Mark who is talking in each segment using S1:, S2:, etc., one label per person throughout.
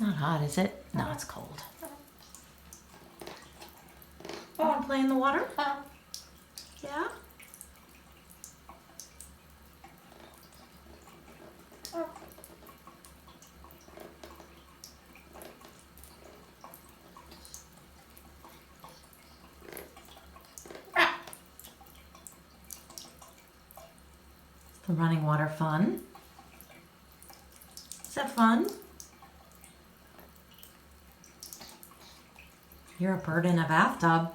S1: not hot, is it? No, it's cold. You want to play in the water? Yeah? Is the running water fun? Is that fun? You're a bird in a bathtub.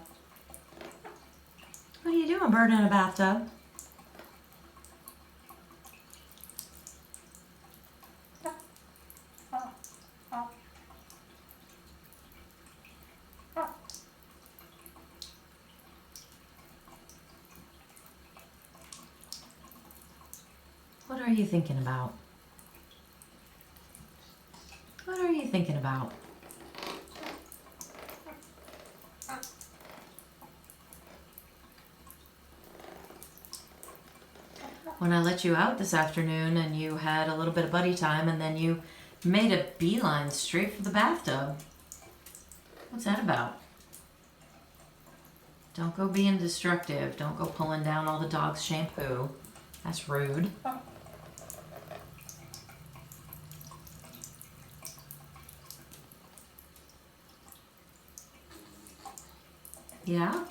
S1: What are you doing, bird in a bathtub? What are you thinking about? What are you thinking about? When I let you out this afternoon and you had a little bit of buddy time and then you made a beeline straight for the bathtub. What's that about? Don't go being destructive. Don't go pulling down all the dog's shampoo. That's rude. Yeah?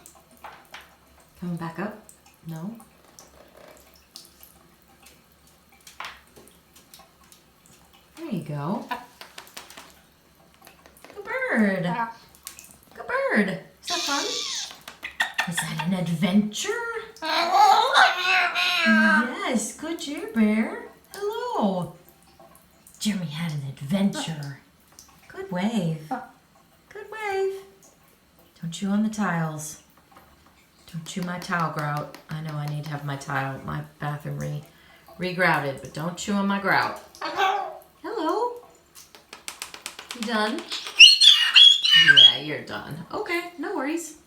S1: Coming back up? No? There you go. Good bird. Good bird. Is that fun? Is that an adventure? Yes. Good Jer Bear. Hello. Jeremy had an adventure. Good wave. Good wave. Don't chew on the tiles. Don't chew my tile grout. I know I need to have my bathroom re-grouted, but don't chew on my grout. Hello. You done? Yeah, you're done. Okay, no worries.